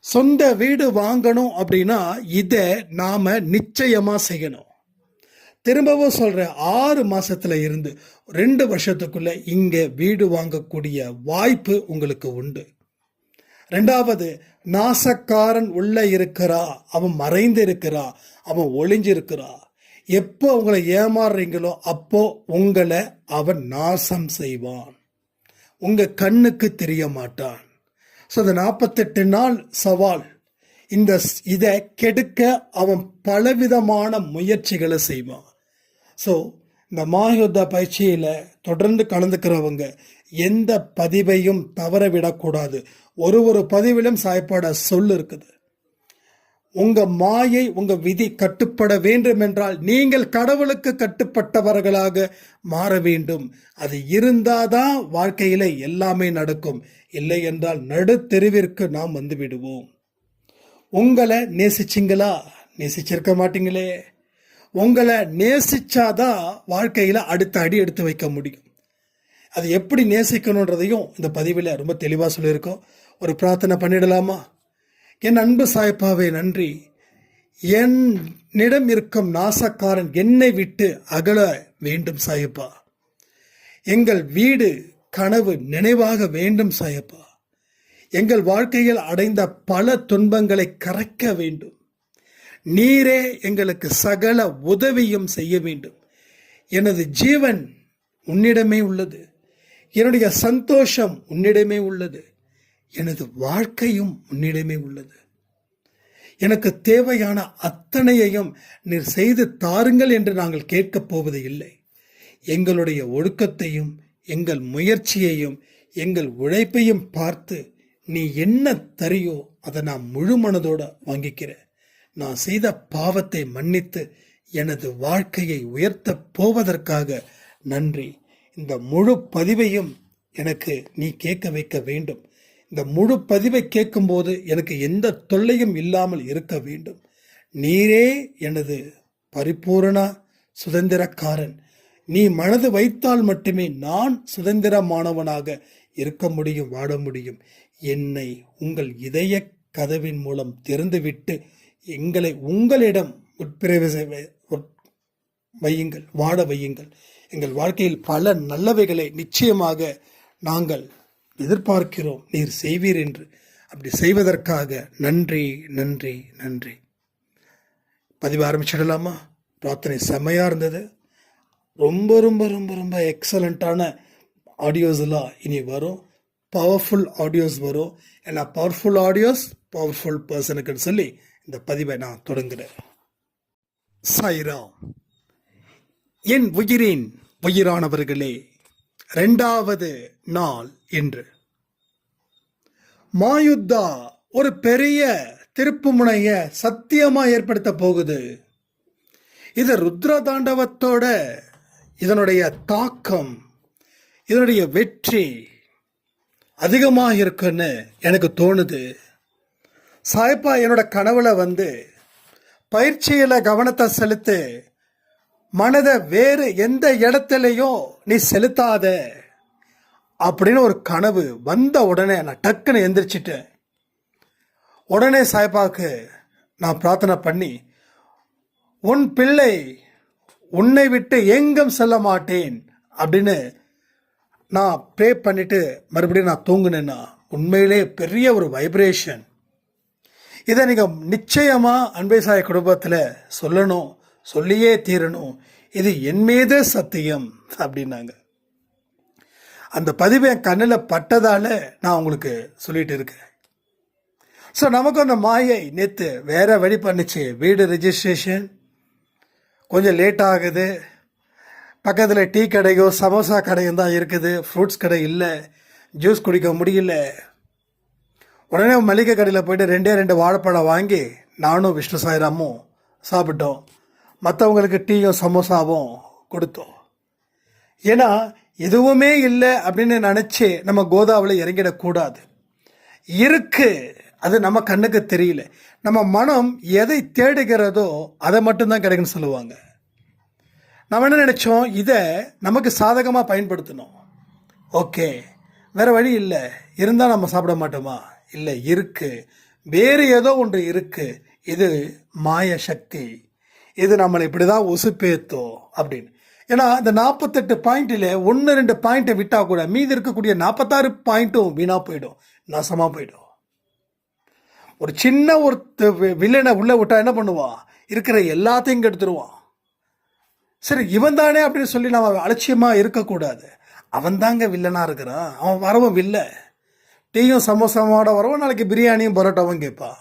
சொந்த வீடு வாங்கணும் அப்படின்னா இதை நாம நிச்சயமா செய்யணும். திரும்பவும் சொல்றேன், 6 மாசத்துல இருந்து 2 வருஷத்துக்குள்ள இங்க வீடு வாங்கக்கூடிய வாய்ப்பு உங்களுக்கு உண்டு. ரெண்டாவது, நாசக்காரன் உள்ள இருக்கிறா, அவன் மறைந்து இருக்கிறா, அவன் ஒளிஞ்சிருக்கிறா. எப்போ உங்களை ஏமாறுறீங்களோ அப்போ உங்களை அவன் நாசம் செய்வான், உங்க கண்ணுக்கு தெரிய மாட்டான். ஸோ இந்த 48 நாள் சவால், இதை கெடுக்க அவன் பலவிதமான முயற்சிகளை செய்வான். ஸோ இந்த மகாயுத்த பயிற்சியில் தொடர்ந்து கலந்துக்கிறவங்க எந்த பதிவையும் தவற விடக்கூடாது. ஒரு பதிவிலும் சாய்ப்பாட சொல் இருக்குது. உங்க மாயை, உங்க விதி கட்டுப்பட வேண்டும் என்றால் நீங்கள் கடவுளுக்கு கட்டுப்பட்டவர்களாக மாற வேண்டும். அது இருந்தாதான் வாழ்க்கையில எல்லாமே நடக்கும். இல்லை என்றால் நடுத்தெருவிற்கு நாம் வந்து விடுவோம். உங்களை நேசிச்சிங்களா? நேசிச்சிருக்க மாட்டீங்களே. உங்களை நேசிச்சாதான் வாழ்க்கையில அடுத்த அடி எடுத்து வைக்க முடியும். அது எப்படி நேசிக்கணுன்றதையும் இந்த பதிவில் ரொம்ப தெளிவாக சொல்லியிருக்கோம். ஒரு பிரார்த்தனை பண்ணிடலாமா? என் அன்பு சாய்ப்பாவே நன்றி. என்னிடம் இருக்கும் நாசக்காரன் என்னை விட்டு அகல வேண்டும் சாயப்பா. எங்கள் வீடு கனவு நினைவாக வேண்டும் சாயப்பா. எங்கள் வாழ்க்கையில் அடைந்த பல துன்பங்களை கரைக்க வேண்டும். நீரே எங்களுக்கு சகல உதவியும் செய்ய வேண்டும். எனது ஜீவன் உன்னிடமே உள்ளது, என்னுடைய சந்தோஷம் உன்னிடமே உள்ளது, எனது வாழ்க்கையும் உன்னிடமே உள்ளது. எனக்கு தேவையான அத்தனையையும் நீர் செய்து தாருங்கள் என்று நாங்கள் கேட்கப் போவது இல்லை. எங்களுடைய ஒழுக்கத்தையும் எங்கள் முயற்சியையும் எங்கள் உழைப்பையும் பார்த்து நீ என்ன தரியோ அதை நான் முழு மனதோட வாங்கிக்கிறேன். நான் செய்த பாவத்தை மன்னித்து எனது வாழ்க்கையை உயர்த்த போவதற்காக நன்றி. இந்த முழு பதிவையும் எனக்கு நீ கேட்க வைக்க வேண்டும். இந்த முழு பதிவை கேட்கும்போது எனக்கு எந்த தொல்லையும் இல்லாமல் இருக்க வேண்டும். நீரே எனது பரிபூரண சுதந்திரக்காரன். நீ மனது வைத்தால் மட்டுமே நான் சுதந்திரமானவனாக இருக்க முடியும், வாழ முடியும். என்னை உங்கள் இதய கதவின் மூலம் திறந்துவிட்டு எங்களை உங்களிடம் வையுங்கள், வாழ வையுங்கள். எங்கள் வாழ்க்கையில் பல நல்லவைகளை நிச்சயமாக நாங்கள் எதிர்பார்க்கிறோம், நீர் செய்வீர் என்று. அப்படி செய்வதற்காக நன்றி நன்றி நன்றி. பதிவு ஆரம்பிச்சிடலாமா? பிரார்த்தனை செம்மையாக இருந்தது. ரொம்ப ரொம்ப ரொம்ப ரொம்ப எக்ஸலண்ட்டான ஆடியோஸ் எல்லாம் இனி வரும். பவர்ஃபுல் ஆடியோஸ் வரும். ஏன்னா பவர்ஃபுல் ஆடியோஸ் பவர்ஃபுல் பர்சனுக்குன்னு சொல்லி இந்த பதிவை நான் தொடங்குகிறேன். சாய்ராம். என் உயிரின் உயிரானவர்களே, 2வது நாள் இன்று. மாயுத்தா ஒரு பெரிய திருப்புமுனைய சத்தியமா ஏற்படுத்த போகுது. இது ருத்ர தாண்டவத்தோட இதனுடைய தாக்கம், இதனுடைய வெற்றி அதிகமாக இருக்குன்னு எனக்கு தோணுது. சாய்ப்பா என்னோட கனவுல வந்து பயிற்சியில கவனத்தை செலுத்து, மனதை வேறு எந்த இடத்துலையும் நீ செலுத்தாத அப்படின்னு ஒரு கனவு வந்த உடனே நான் டக்குன்னு எந்திரிச்சிட்டேன். உடனே சாய்பாவுக்கு நான் பிரார்த்தனை பண்ணி, உன் பிள்ளை உன்னை விட்டு எங்கும் செல்ல மாட்டேன் அப்படின்னு நான் ப்ரே பண்ணிட்டு மறுபடியும் நான் தூங்குனேன்னா உண்மையிலே பெரிய ஒரு வைப்ரேஷன். இதை நீங்கள் நிச்சயமாக அன்பை சாய் குடும்பத்தில் சொல்லணும், சொல்லியே தீரணும். இது என் மீது சத்தியம் அப்படின்னாங்க. அந்த பதிவு என் கண்ணில் பட்டதால நான் உங்களுக்கு சொல்லிட்டு இருக்கேன். ஸோ நமக்கு அந்த மாயை நேற்று வேற வழி பண்ணிச்சு. வீடு ரெஜிஸ்ட்ரேஷன் கொஞ்சம் லேட் ஆகுது. பக்கத்தில் டீ கடையோ சமோசா கடையும் தான் இருக்குது, ஃப்ரூட்ஸ் கடை இல்லை, ஜூஸ் குடிக்க முடியல. உடனே மளிகை கடையில் போயிட்டு 2 வாழைப்பழம் வாங்கி நானும் விஷ்ணு சாய்ராமும் சாப்பிட்டோம். மற்றவங்களுக்கு டீயும் சமோசாவும் கொடுத்தோம். ஏன்னா எதுவுமே இல்லை அப்படின்னு நினச்சி நம்ம கோதாவில் இறங்கிடக்கூடாது. இருக்கு, அது நம்ம கண்ணுக்கு தெரியல. நம்ம மனம் எதை தேடுகிறதோ அதை மட்டும்தான் கிடைக்குன்னு சொல்லுவாங்க. நம்ம என்ன நினச்சோம், இதை நமக்கு சாதகமாக பயன்படுத்தணும். ஓகே, வேறு வழி இல்லை. இருந்தால் நம்ம சாப்பிட மாட்டோமா? இல்லை, இருக்கு. வேறு ஏதோ ஒன்று இருக்கு, இது மாய சக்தி, இது நம்மளை இப்படிதான் உசுப்பேத்தோம் அப்படின்னு. ஏன்னா இந்த 48 பாயிண்டில் 1-2 பாயிண்ட்டை விட்டா கூட மீதி இருக்கக்கூடிய 46 பாயிண்ட்டும் வீணா போயிடும், நாசமா போயிடும். ஒரு சின்ன ஒரு வில்லனை உள்ள விட்டா என்ன பண்ணுவான், இருக்கிற எல்லாத்தையும் கெடுத்துருவான். சரி, இவன் தானே அப்படின்னு சொல்லி நம்ம அலட்சியமா இருக்கக்கூடாது. அவன் தாங்க வில்லனா இருக்கிறான், அவன் வரவும் வில்லை. டீயும் சமோசாவோட வரவும் நாளைக்கு பிரியாணியும் பரோட்டாவும் கேட்பான்.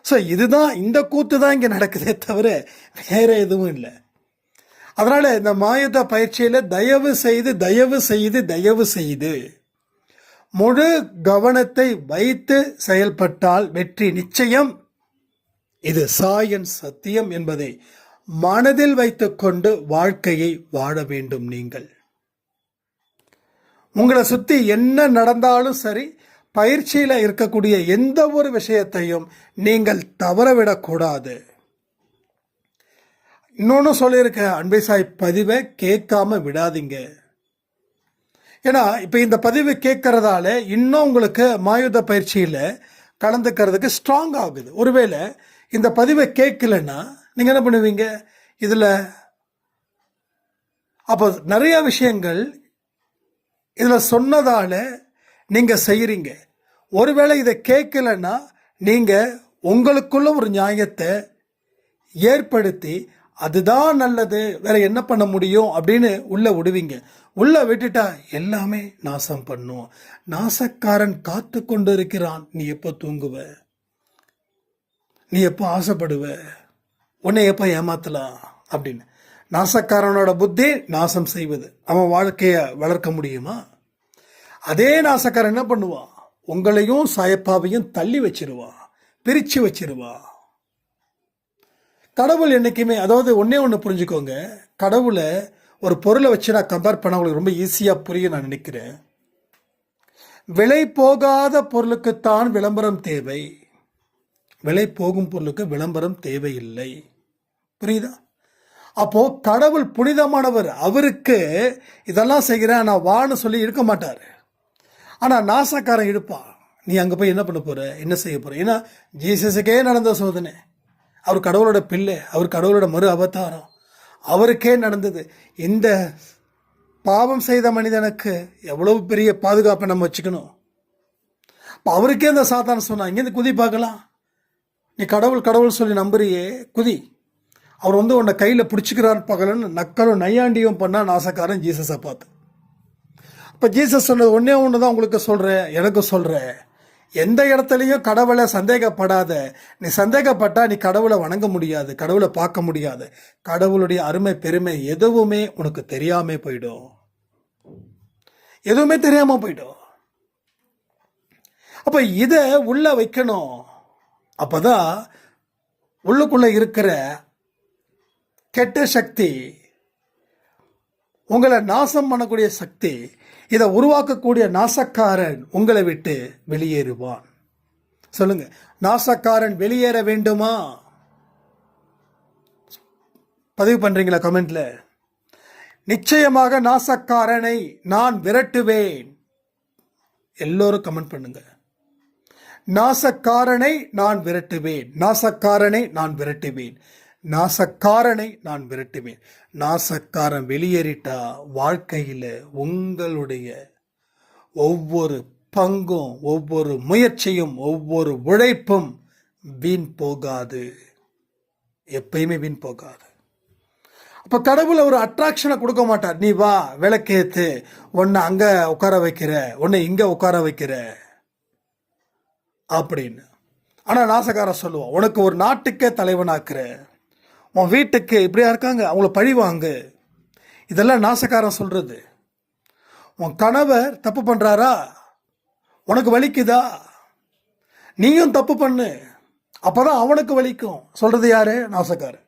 ஸோ இதுதான், இந்த கூத்து தான் இங்கே நடக்குதே தவிர வேற எதுவும் இல்லை. அதனால இந்த மாயுத பயிற்சியில் தயவு செய்து தயவு செய்து தயவு செய்து முழு கவனத்தை வைத்து செயல்பட்டால் வெற்றி நிச்சயம். இது சாயன் சத்தியம் என்பதை மனதில் வைத்துக்கொண்டு வாழ்க்கையை வாழ வேண்டும். நீங்கள் உங்களை சுற்றி என்ன நடந்தாலும் சரி, பயிற்சியில் இருக்கக்கூடிய எந்த ஒரு விஷயத்தையும் நீங்கள் தவறவிடக்கூடாது. இன்னொன்று சொல்லியிருக்க, அன்பை சாய் பதிவை கேட்காம விடாதீங்க. ஏன்னா இப்போ இந்த பதிவு கேட்கறதால இன்னும் உங்களுக்கு மாயுத பயிற்சியில் கலந்துக்கிறதுக்கு ஸ்ட்ராங் ஆகுது. ஒருவேளை இந்த பதிவை கேட்கலன்னா நீங்கள் என்ன பண்ணுவீங்க, இதில் அப்போ நிறைய விஷயங்கள் இதில் சொன்னதால் நீங்கள் செய்கிறீங்க. ஒருவேளை இதை கேட்கலன்னா நீங்கள் உங்களுக்குள்ள ஒரு நியாயத்தை ஏற்படுத்தி அதுதான் நல்லது, வேற என்ன பண்ண முடியும் அப்படின்னு உள்ள விடுவீங்க. உள்ள விட்டுட்டா எல்லாமே நாசம் பண்ணும். நாசக்காரன் காத்து கொண்டு இருக்கிறான். நீ எப்போ தூங்குவ, நீ எப்போ ஆசைப்படுவ, உன்னை எப்போ ஏமாத்தலாம் அப்படின்னு. நாசக்காரனோட புத்தி நாசம் செய்வது. அவன் வாழ்க்கையை வளர்க்க முடியுமா? அதே நாசக்காரன் என்ன பண்ணுவான், உங்களையும் சாயப்பாவையும் தள்ளி வச்சிருவான், பிரித்து வச்சிருவான். கடவுள் என்றைக்குமே, அதாவது ஒன்று புரிஞ்சுக்கோங்க, கடவுளை ஒரு பொருளை வச்சு நான் கம்பேர் பண்ண உங்களுக்கு ரொம்ப ஈஸியாக புரியும் நான் நினைக்கிறேன். விலை போகாத பொருளுக்குத்தான் விளம்பரம் தேவை, விலை போகும் பொருளுக்கு விளம்பரம் தேவையில்லை. புரியுதா? அப்போ கடவுள் புனிதமானவர், அவருக்கு இதெல்லாம் செய்கிறேன் நான் வான்னு சொல்லி இருக்க மாட்டார். ஆனால் நாசக்காரன் இருப்பான். நீ அங்கே போய் என்ன பண்ண போற, என்ன செய்ய போற? ஏன்னா ஜீசஸுக்கே நடந்த சோதனை. அவர் கடவுளோட பிள்ளை, அவர் கடவுளோட மறு அவதாரம், அவருக்கே நடந்தது. இந்த பாவம் செய்த மனிதனுக்கு எவ்வளவு பெரிய பாதுகாப்பை நம்ம வச்சுக்கணும். அவருக்கே இந்த சாத்தான சொன்னா, இங்கேருந்து குதி பார்க்கலாம், நீ கடவுள் கடவுள் சொல்லி நம்புறியே, குதி. அவர் உன்னை கையில் பிடிச்சிக்கிறான்னு பார்க்கலன்னு நக்கலும் நையாண்டியும் பண்ணால் நாசக்காரன் ஜீசஸை பார்த்து. இப்போ ஜீசஸ் சொன்னது ஒன்று தான் உங்களுக்கு சொல்கிறேன், எனக்கு சொல்கிறேன், எந்த இடத்துலையும் கடவுளை சந்தேகப்படாத. நீ சந்தேகப்பட்டா நீ கடவுளை வணங்க முடியாது, கடவுளை பார்க்க முடியாது. கடவுளுடைய அருமை பெருமை எதுவுமே உனக்கு தெரியாம போயிடும், எதுவுமே தெரியாம போயிடும். அப்ப இதை உள்ள வைக்கணும். அப்பதான் உள்ளுக்குள்ள இருக்கிற கெட்ட சக்தி, உங்களை நாசம் பண்ணக்கூடிய சக்தி, இதை உருவாக்கக்கூடிய நாசக்காரன் உங்களை விட்டு வெளியேறுவான். சொல்லுங்க, நாசக்காரன் வெளியேற வேண்டுமா? பதிவு பண்றீங்களா கமெண்ட்ல? நிச்சயமாக நாசக்காரனை நான் விரட்டுவேன். எல்லோரும் கமெண்ட் பண்ணுங்க. நாசக்காரனை நான் விரட்டுவேன், நாசக்காரனை நான் விரட்டுவேன், நாசக்காரனை நான் விரட்டுவேன். நாசக்காரன் வெளியேறிட்டா வாழ்க்கையில் உங்களுடைய ஒவ்வொரு பங்கும், ஒவ்வொரு முயற்சியும், ஒவ்வொரு உழைப்பும் வீண் போகாது, எப்பயுமே வீண் போகாது. அப்போ கடவுள் ஒரு அட்ராக்ஷனை கொடுக்க மாட்டார். நீ வா விளக்கேத்து, உன்னை அங்கே உட்கார வைக்கிற, உன்னை இங்கே உட்கார வைக்கிற அப்படின்னு. ஆனால் நாசக்காரன் சொல்லுவான், உனக்கு ஒரு நாட்டுக்கே தலைவனாக்குற, உன் வீட்டுக்கு இப்படியா இருக்காங்க அவங்கள பழி வாங்கு. இதெல்லாம் நாசக்காரன் சொல்றது. உன் கணவர் தப்பு பண்றாரா, உனக்கு வலிக்குதா, நீயும் தப்பு பண்ணு, அப்பதான் அவனுக்கு வலிக்கும். சொல்றது யாரு? நாசக்காரன்.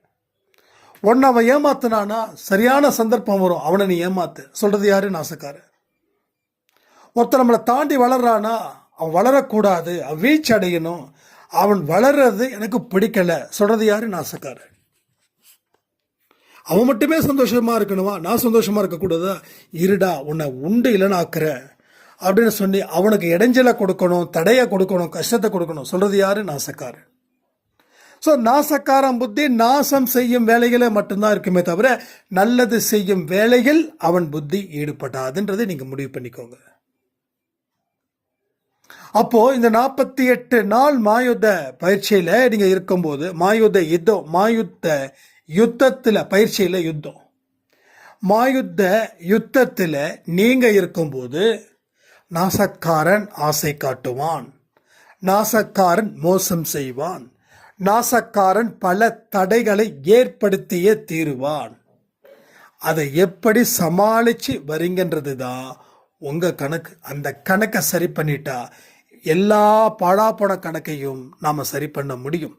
உன்னை அவன் ஏமாத்தினானா சரியான சந்தர்ப்பம் வரும், அவனை நீ ஏமாத்து. சொல்றது யாரு? நாசக்காரன். ஒருத்தர் நம்மளை தாண்டி வளர்றானா அவன் வளரக்கூடாது, அவன் வீழ்ச்சி அடையணும், அவன் வளர்றது எனக்கு பிடிக்கல. சொல்றது யாரு? நாசக்காரன். அவன் மட்டுமே சந்தோஷமா இருக்கணுமா, நான் சந்தோஷமா இருக்கக்கூடாதா? இருடா, உன்னை உண்டு இல்லைன்னு ஆக்குற, அப்படின்னு சொல்லி அவனுக்கு இடைஞ்சலை கொடுக்கணும், தடையை கொடுக்கணும், கஷ்டத்தை கொடுக்கணும். சொல்றது யாரு? நாசக்காரன். ஸோ நாசக்காரன் புத்தி நாசம் செய்யும் வேலைகளை மட்டும்தான் இருக்குமே தவிர நல்லது செய்யும் வேலையில் அவன் புத்தி ஈடுபடாதுன்றதை நீங்க முடிவு பண்ணிக்கோங்க. அப்போ இந்த 48 நாள் மாயுத்த பயிற்சியில நீங்க இருக்கும்போது, மாயுத்த யுத்தத்துல பயிற்சியில யுத்தம், மாயுத்த யுத்தத்துல நீங்க இருக்கும்போது நாசக்காரன் ஆசை காட்டுவான், நாசக்காரன் மோசம் செய்வான், நாசக்காரன் பல தடைகளை ஏற்படுத்தியே தீருவான். அதை எப்படி சமாளிச்சு வரீங்கன்றது தான் உங்க கணக்கு. அந்த கணக்கை சரி பண்ணிட்டா எல்லா பாழாப்போன கணக்கையும் நாம சரி பண்ண முடியும்.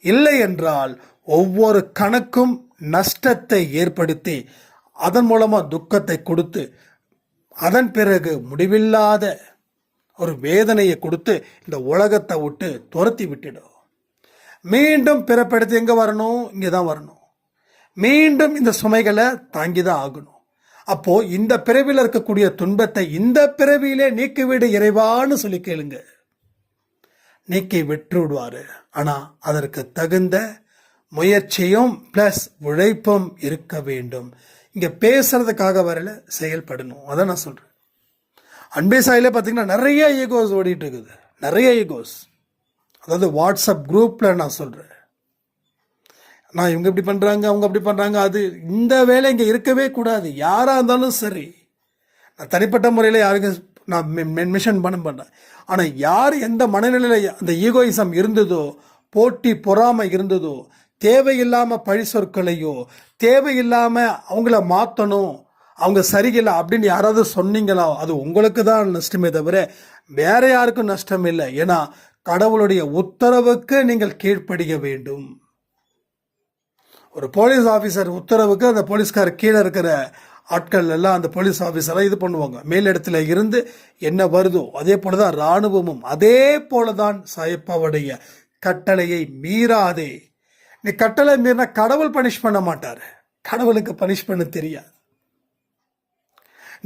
இல்லை என்றால் ஒவ்வொரு கணக்கும் நஷ்டத்தை ஏற்படுத்தி அதன் மூலமா துக்கத்தை கொடுத்து அதன் பிறகு முடிவில்லாத ஒரு வேதனையை கொடுத்து இந்த உலகத்தை விட்டு துரத்தி விட்டுடும். மீண்டும் பிறப்பெடுத்து எங்க வரணும்? இங்கதான் வரணும். மீண்டும் இந்த சுமைகளை தாங்கிதான் ஆகணும். அப்போ இந்த பிறவியில் இருக்கக்கூடிய துன்பத்தை இந்த பிறவியிலே நீக்கிவிடு இறைவான்னு சொல்லி கேளுங்க. நீக்கி விட்டு விடுவாரு. ஆனா அதற்கு தகுந்த முயற்சியும் பிளஸ் உழைப்பும் இருக்க வேண்டும். இங்க பேசுறதுக்காக வரல, செயல்படணும். அதான் நான் சொல்றேன். அன்பே சாயில பார்த்தீங்கன்னா நிறைய ஈகோஸ் ஓடிட்டு இருக்குது, நிறைய ஈகோஸ். அதாவது வாட்ஸ்அப் குரூப்ல நான் சொல்றேன், நான் இவங்க இப்படி பண்றாங்க, அவங்க அப்படி பண்றாங்க, அது இந்த வேலை இங்க இருக்கவே கூடாது. யாரா இருந்தாலும் சரி, நான் தனிப்பட்ட முறையில் யாருக்கு நான் மென்ஷன் பண்ண மாட்டேன். ஆனா யார் எந்த மனநிலையில அந்த ஈகோயிசம் இருந்ததோ, போட்டி பொறாமை இருந்ததோ, தேவையில்லாம பழி சொற்களையோ, தேவையில்லாம அவங்கள மாத்தணும், அவங்க சரியில்லை அப்படின்னு யாராவது சொன்னீங்களோ அது உங்களுக்கு தான் நஷ்டமே தவிர வேற யாருக்கும் நஷ்டம் இல்லை. ஏன்னா கடவுளுடைய உத்தரவுக்கு நீங்கள் கீழ்ப்படிய வேண்டும். ஒரு போலீஸ் ஆபீசர் உத்தரவுக்கு அந்த போலீஸ்கார கீழே இருக்கிற ஆட்கள் எல்லாம் அந்த போலீஸ் ஆபீசரை இது பண்ணுவாங்க. மேலிடத்துல இருந்து என்ன வருதோ அதே போலதான் இராணுவமும் அதே போலதான் சாயப்பாவுடைய கட்டளையை மீறாதே. நீ கட்டளை மீறினா கடவுள் பனிஷ் பண்ண மாட்டாரு, கடவுளுக்கு பனிஷ் பண்ண தெரியாது.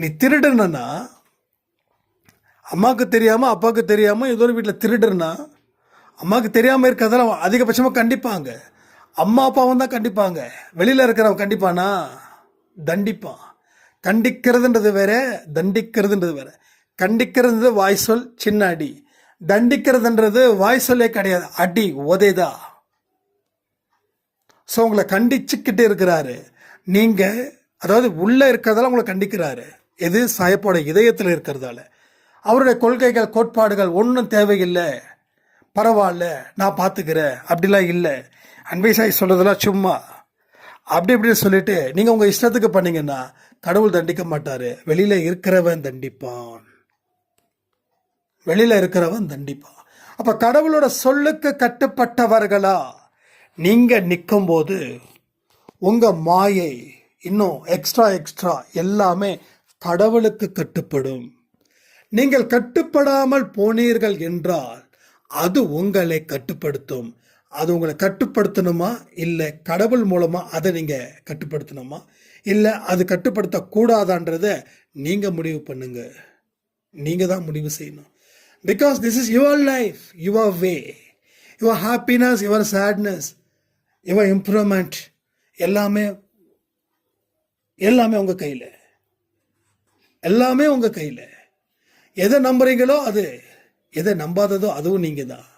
நீ திருடுனா அம்மாவுக்கு தெரியாம அப்பாவுக்கு தெரியாம ஏதோ ஒரு வீட்டில் திருடுனா அம்மாவுக்கு தெரியாம இருக்கிறதெல்லாம் அதிகபட்சமா கண்டிப்பாங்க, அம்மா அப்பாவும் தான் கண்டிப்பாங்க. வெளியில இருக்கிறவன் கண்டிப்பானா? தண்டிப்பான். கண்டிக்கிறதுன்றது வேற, தண்டிக்கிறதுன்றது வேற. கண்டிக்கிறது வாய் சொல், சின்ன அடி. தண்டிக்கிறதுன்றது வாய் சொல்லே கிடையாது, அடி உதைதா. ஸோ உங்களை கண்டிச்சுக்கிட்டே இருக்கிறாரு. நீங்க அதாவது உள்ள இருக்கிறதால உங்களை கண்டிக்கிறாரு. எது? சாயப்போட இதயத்தில் இருக்கிறதால. அவருடைய கொள்கைகள் கோட்பாடுகள் ஒன்றும் தேவையில்லை, பரவாயில்ல நான் பார்த்துக்கிறேன் அப்படிலாம் இல்லை. அன்பை சாய் சொல்றதெல்லாம் சும்மா அப்படி இப்படின்னு சொல்லிட்டு நீங்க உங்க இஷ்டத்துக்கு பண்ணீங்கன்னா கடவுள் தண்டிக்க மாட்டாரு. வெளியில இருக்கிறவன் தண்டிப்பான், வெளியில இருக்கிறவன் தண்டிப்பான். அப்ப கடவுளோட சொல்லுக்கு கட்டுப்பட்டவர்களா நீங்க நிற்கும் போது உங்க மாயை இன்னும் எக்ஸ்ட்ரா எல்லாமே கடவுளுக்கு கட்டுப்படும். நீங்கள் கட்டுப்படாமல் போனீர்கள் என்றால் அது உங்களை கட்டுப்படுத்தும். அது உங்களை கட்டுப்படுத்தணுமா இல்லை கடவுள் மூலமா அதை நீங்க கட்டுப்படுத்தணுமா இல்லை அது கட்டுப்படுத்த கூடாதான்றத நீங்க முடிவு பண்ணுங்க. நீங்க தான் முடிவு செய்யணும். Because this is your life, your way, your happiness, your sadness, your improvement எல்லாமே உங்க கையில, எல்லாமே உங்க கையில. எதை நம்புறீங்களோ அது, எதை நம்பாததோ அதுவும் நீங்க தான்.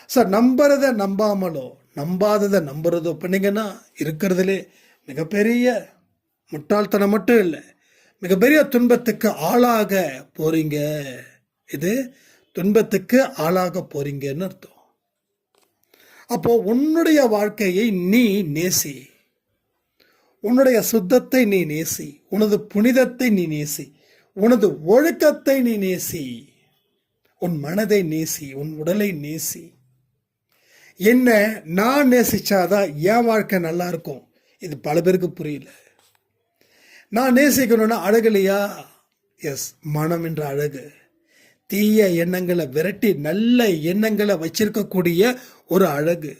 சார் நம்புறத நம்பாமலோ நம்பாததை நம்புறதோ பண்ணீங்கன்னா இருக்கிறதுலே மிகப்பெரிய முட்டாள்தனம் மட்டும் இல்லை, மிகப்பெரிய துன்பத்துக்கு ஆளாக போறீங்க. இது துன்பத்துக்கு ஆளாக போறீங்கன்னு அர்த்தம். அப்போ உன்னுடைய வாழ்க்கையை நீ நேசி, உன்னுடைய சுத்தத்தை நீ நேசி, உனது புனிதத்தை நீ நேசி, உனது ஒழுக்கத்தை நீ நேசி, உன் மனதை நேசி, உன் உடலை நேசி. என்ன நான் நேசிச்சாதான் என் வாழ்க்கை நல்லா இருக்கும். இது பல பேருக்கு புரியல. நான் நேசிக்கணும்னா அழகுலையா? எஸ், மனம் என்ற அழகு. தீய எண்ணங்களை விரட்டி நல்ல எண்ணங்களை வச்சிருக்கக்கூடிய ஒரு அழகு.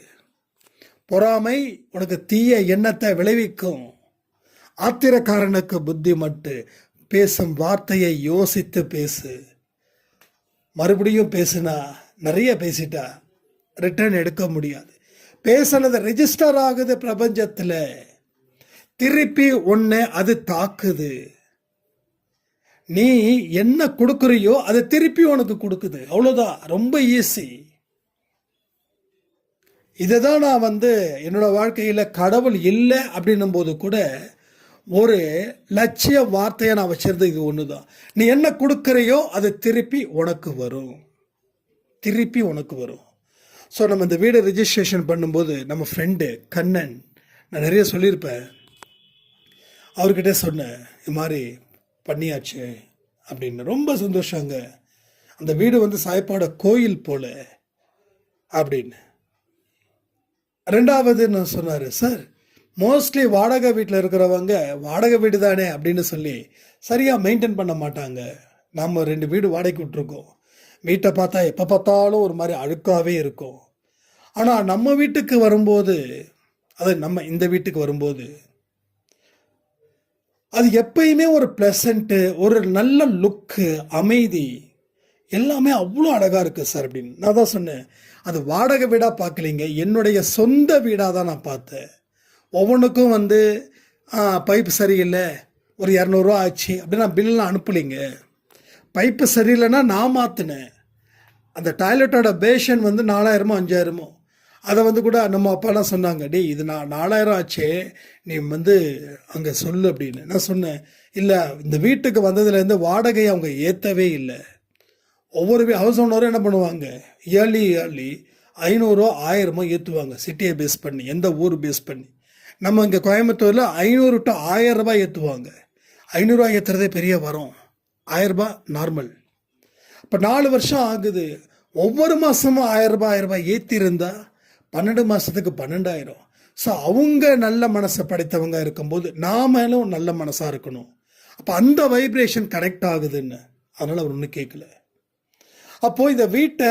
பொறாமை உனக்கு தீய எண்ணத்தை விளைவிக்கும். ஆத்திரக்காரனுக்கு புத்தி மட்டு, பேசும் வார்த்தையை யோசித்து பேசு. மறுபடியும் பேசுனா நிறைய பேசிட்டா ரிட்டர்ன் எடுக்க முடியாது. பேசுனது ரெஜிஸ்டர் ஆகுது பிரபஞ்சத்தில், திருப்பி ஒன்று அது தாக்குது. நீ என்ன கொடுக்குறியோ அதை திருப்பி உனக்கு கொடுக்குது. அவ்வளோதான், ரொம்ப ஈஸி. இதை தான் நான் என்னோட வாழ்க்கையில் கடவுள் இல்லை அப்படின்னும் போது கூட ஒரு லட்சிய வார்த்தையை நான் வச்சிருந்தது இது ஒன்று தான். நீ என்ன கொடுக்குறியோ அது திருப்பி உனக்கு வரும், திருப்பி உனக்கு வரும். ஸோ நம்ம இந்த வீடு ரிஜிஸ்ட்ரேஷன் பண்ணும்போது நம்ம ஃப்ரெண்டு கண்ணன், நான் நிறைய சொல்லியிருப்பேன், அவர்கிட்ட சொன்னேன் இது மாதிரி பண்ணியாச்சு அப்படின்னு. ரொம்ப சந்தோஷங்க. அந்த வீடு சாய்ப்பாட கோயில் போல அப்படின்னு. ரெண்டாவது நான் சொன்னார், சார் மோஸ்ட்லி வாடகை வீட்டில் இருக்கிறவங்க வாடகை வீடு தானே அப்படின்னு சொல்லி சரியாக மெயின்டைன் பண்ண மாட்டாங்க. நாம் 2 வீடு வாடகைக்கு விட்டுருக்கோம். வீட்டை பார்த்தா எப்போ பார்த்தாலும் ஒரு மாதிரி அழுக்காகவே இருக்கும். ஆனால் நம்ம வீட்டுக்கு வரும்போது, அது நம்ம இந்த வீட்டுக்கு வரும்போது அது எப்பயுமே ஒரு ப்ளசண்ட்டு, ஒரு நல்ல லுக்கு, அமைதி, எல்லாமே அவ்வளோ அழகாக இருக்குது சார் அப்படின்னு. நான் தான் சொன்னேன், அது வாடகை வீடாக பார்க்கலிங்க, என்னுடைய சொந்த வீடாக தான் நான் பார்த்தேன். ஒவ்வொன்றுக்கும் பைப்பு சரியில்லை, ஒரு 200 ரூபா ஆச்சு அப்படின்னு நான் பில்லாம் அனுப்பலிங்க. பைப்பு சரியில்லைன்னா நான் மாற்றினேன். அந்த டாய்லெட்டோட பேஷன் 4000 5000, அதை கூட நம்ம அப்பாலாம் சொன்னாங்க, டே இது 4000 ஆச்சே, நீ அங்கே சொல்லு அப்படின்னு. நான் சொன்னேன், இல்லை இந்த வீட்டுக்கு வந்ததுலேருந்து வாடகையை அவங்க ஏற்றவே இல்லை. ஒவ்வொரு ஹவுஸ் ஓனரும் என்ன பண்ணுவாங்க, இயர்லி 500 1000 ஏற்றுவாங்க, சிட்டியை பேஸ் பண்ணி, எந்த ஊர் பேஸ் பண்ணி. நம்ம இங்கே கோயம்புத்தூரில் 500 to 1000 ரூபாய் ஏற்றுவாங்க. 500 ரூபாய் ஏற்றுறதே பெரிய வரும், 1000 ரூபாய் நார்மல். இப்போ 4 வருஷம் ஆகுது. ஒவ்வொரு மாதமும் 1000 ரூபாய் ஏற்றிருந்தா 12 மாதத்துக்கு 12,000. ஸோ அவங்க நல்ல மனசை படைத்தவங்க இருக்கும்போது நாமளும் நல்ல மனசாக இருக்கணும். அப்போ அந்த வைப்ரேஷன் கனெக்ட் ஆகுதுன்னு, அதனால் அவர் ஒன்றும் கேட்கல. அப்போது இந்த வீட்டை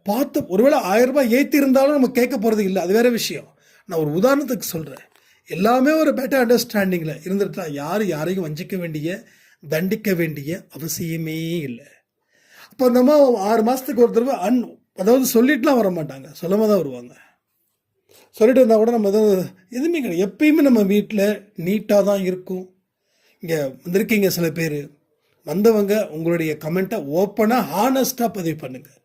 பார்த்து ஒருவேளை 1000 ரூபாய் ஏற்றி இருந்தாலும் நம்ம கேட்க போகிறது இல்லை, அது வேறு விஷயம். நான் ஒரு உதாரணத்துக்கு சொல்கிறேன். எல்லாமே ஒரு பெட்டர் அண்டர்ஸ்டாண்டிங்கில் இருந்துட்டா யாரையும் வஞ்சிக்க வேண்டிய, தண்டிக்க வேண்டிய அவசியமே இல்லை. அப்போ அந்த 6 மாதத்துக்கு ஒரு தடவை அதாவது சொல்லிட்டுலாம் வர மாட்டாங்க, சொல்லாமல் தான் வருவாங்க. சொல்லிட்டு இருந்தால் கூட நம்ம எதுவுமே கிடையாது. எப்பயுமே நம்ம வீட்டில் நீட்டாக தான் இருக்கும். இங்கே வந்திருக்கீங்க சில பேர், வந்தவங்க உங்களுடைய கமெண்ட்டை ஓப்பனாக ஹானஸ்ட்டாக பதிவு பண்ணுங்கள்.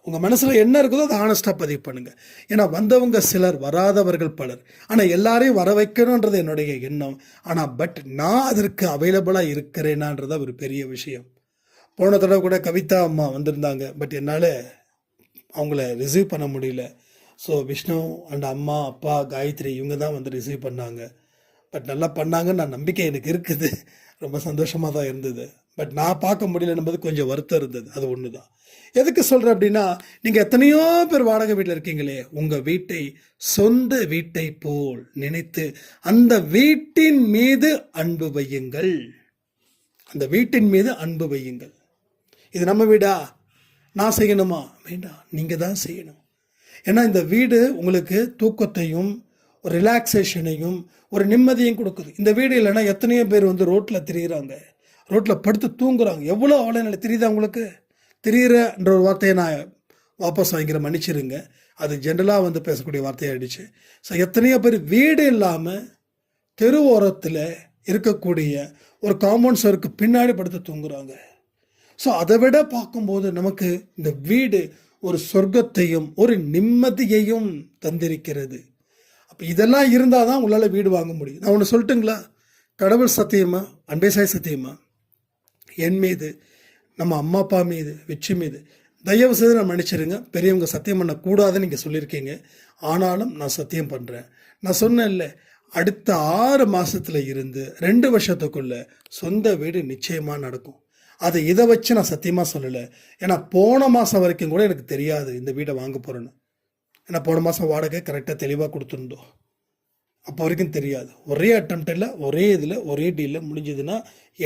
உங்கள் மனசில் என்ன இருக்குதோ அதை ஹானஸ்ட்டாக பதிவு பண்ணுங்கள். ஏன்னா வந்தவங்க சிலர், வராதவர்கள் பலர். ஆனால் எல்லாரையும் வர வைக்கணுன்றது என்னுடைய எண்ணம். ஆனால் நான் அதற்கு அவைலபிளாக இருக்கிறேனான்றது ஒரு பெரிய விஷயம். போன தடவை கூட கவிதா அம்மா வந்திருந்தாங்க, என்னால் அவங்கள ரிசீவ் பண்ண முடியல. ஸோ விஷ்ணு அண்ட் அம்மா அப்பா காயத்ரி இவங்க தான் ரிசீவ் பண்ணாங்க. நல்லா பண்ணாங்கன்னு நான் நம்பிக்கை எனக்கு இருக்குது. ரொம்ப சந்தோஷமாக தான் இருந்தது. நான் பார்க்க முடியல என்பது கொஞ்சம் வருத்தம் இருந்தது. அது ஒன்று தான். எதுக்கு சொல்கிறேன் அப்படின்னா, நீங்கள் எத்தனையோ பேர் வாடகை வீட்டில் இருக்கீங்களே, உங்கள் வீட்டை சொந்த வீட்டை போல் நினைத்து அந்த வீட்டின் மீது அன்பு வையுங்கள். இது நம்ம வீடா, நான் செய்யணுமா? வேண்டாம், நீங்கள் தான் செய்யணும். ஏன்னா இந்த வீடு உங்களுக்கு தூக்கத்தையும் ஒரு ரிலாக்ஸேஷனையும் ஒரு நிம்மதியும் கொடுக்குது. இந்த வீடு இல்லைன்னா எத்தனையோ பேர் ரோட்டில் திரியிறாங்க, ரோட்டில் படுத்து தூங்குறாங்க. எவ்வளோ அவ்வளோ நிலை தெரியுதா உங்களுக்கு? திரியிறன்ற ஒரு வார்த்தையை நான் வாபஸ் வாங்கிக்கிற, மன்னிச்சிருங்க. அது ஜென்ரலாக பேசக்கூடிய வார்த்தையாகிடுச்சு. ஸோ எத்தனையோ பேர் வீடு இல்லாமல் தெரு ஓரத்தில் இருக்கக்கூடிய ஒரு காம்பவுண்ட் சருக்கு பின்னாடி படுத்து தூங்குறாங்க. ஸோ அதை விட பார்க்கும்போது நமக்கு இந்த வீடு ஒரு சொர்க்கத்தையும் ஒரு நிம்மதியையும் தந்திருக்கிறது. அப்போ இதெல்லாம் இருந்தால் தான் உங்களால் வீடு வாங்க முடியும். நான் ஒன்று சொல்லட்டுங்களா? கடவுள் சத்தியமா, அன்பேசாய் சத்தியமா, என் மீது, நம்ம அம்மா அப்பா மீது, வெற்றி மீது தயவு செய்து நான் மன்னிச்சிருங்க. பெரியவங்க சத்தியம் பண்ணக்கூடாதுன்னு நீங்கள் சொல்லியிருக்கீங்க. ஆனாலும் நான் சத்தியம் பண்ணுறேன். நான் சொன்னேன் இல்லை, அடுத்த 6 மாதத்தில் இருந்து 2 வருஷத்துக்குள்ள சொந்த வீடு நிச்சயமாக நடக்கும். அதை இதை வச்சு நான் சத்தியமாக சொல்லலை. ஏன்னா போன மாதம் வரைக்கும் கூட எனக்கு தெரியாது இந்த வீடை வாங்க போகிறேன்னு. ஏன்னா போன மாதம் வாடகை கரெக்டாக தெளிவாக கொடுத்துருந்தோம். அப்போ வரைக்கும் தெரியாது. ஒரே அட்டம்ப்டில் ஒரே இதில் ஒரே டீலில் முடிஞ்சதுன்னா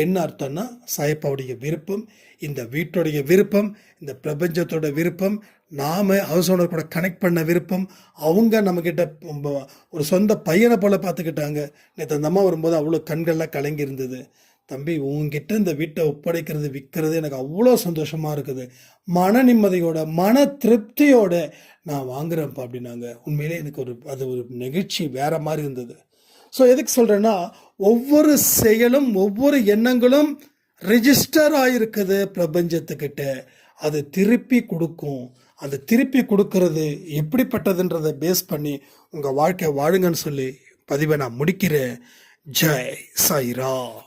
என்ன அர்த்தம்னா சாயப்பாவுடைய விருப்பம், இந்த வீட்டுடைய விருப்பம், இந்த பிரபஞ்சத்தோட விருப்பம், நாம் ஹவுஸ் ஓனர் கூட கனெக்ட் பண்ண விருப்பம், அவங்க நம்மக்கிட்ட ஒரு சொந்த பையனை போல் பார்த்துக்கிட்டாங்க. நேற்று அந்த அம்மா வரும்போது அவ்வளோ கண்கள்லாம் கலங்கி இருந்தது. தம்பி, உங்ககிட்ட இந்த வீட்டை ஒப்படைக்கிறது விற்கிறது எனக்கு அவ்வளோ சந்தோஷமாக இருக்குது, மன நிம்மதியோட மன திருப்தியோட நான் வாங்குறேன்ப்பா அப்படின்னாங்க. உண்மையிலே எனக்கு அது ஒரு நெகிழ்ச்சி வேற மாதிரி இருந்தது. ஸோ எதுக்கு சொல்கிறேன்னா, ஒவ்வொரு செயலும் ஒவ்வொரு எண்ணங்களும் ரெஜிஸ்டர் ஆகிருக்குது பிரபஞ்சத்துக்கிட்ட. அது திருப்பி கொடுக்கும். அது திருப்பி கொடுக்கறது எப்படிப்பட்டதுன்றதை பேஸ் பண்ணி உங்கள் வாழ்க்கை வாழுங்கன்னு சொல்லி பதிவை நான் முடிக்கிறேன். ஜெய் சாய்ராம்.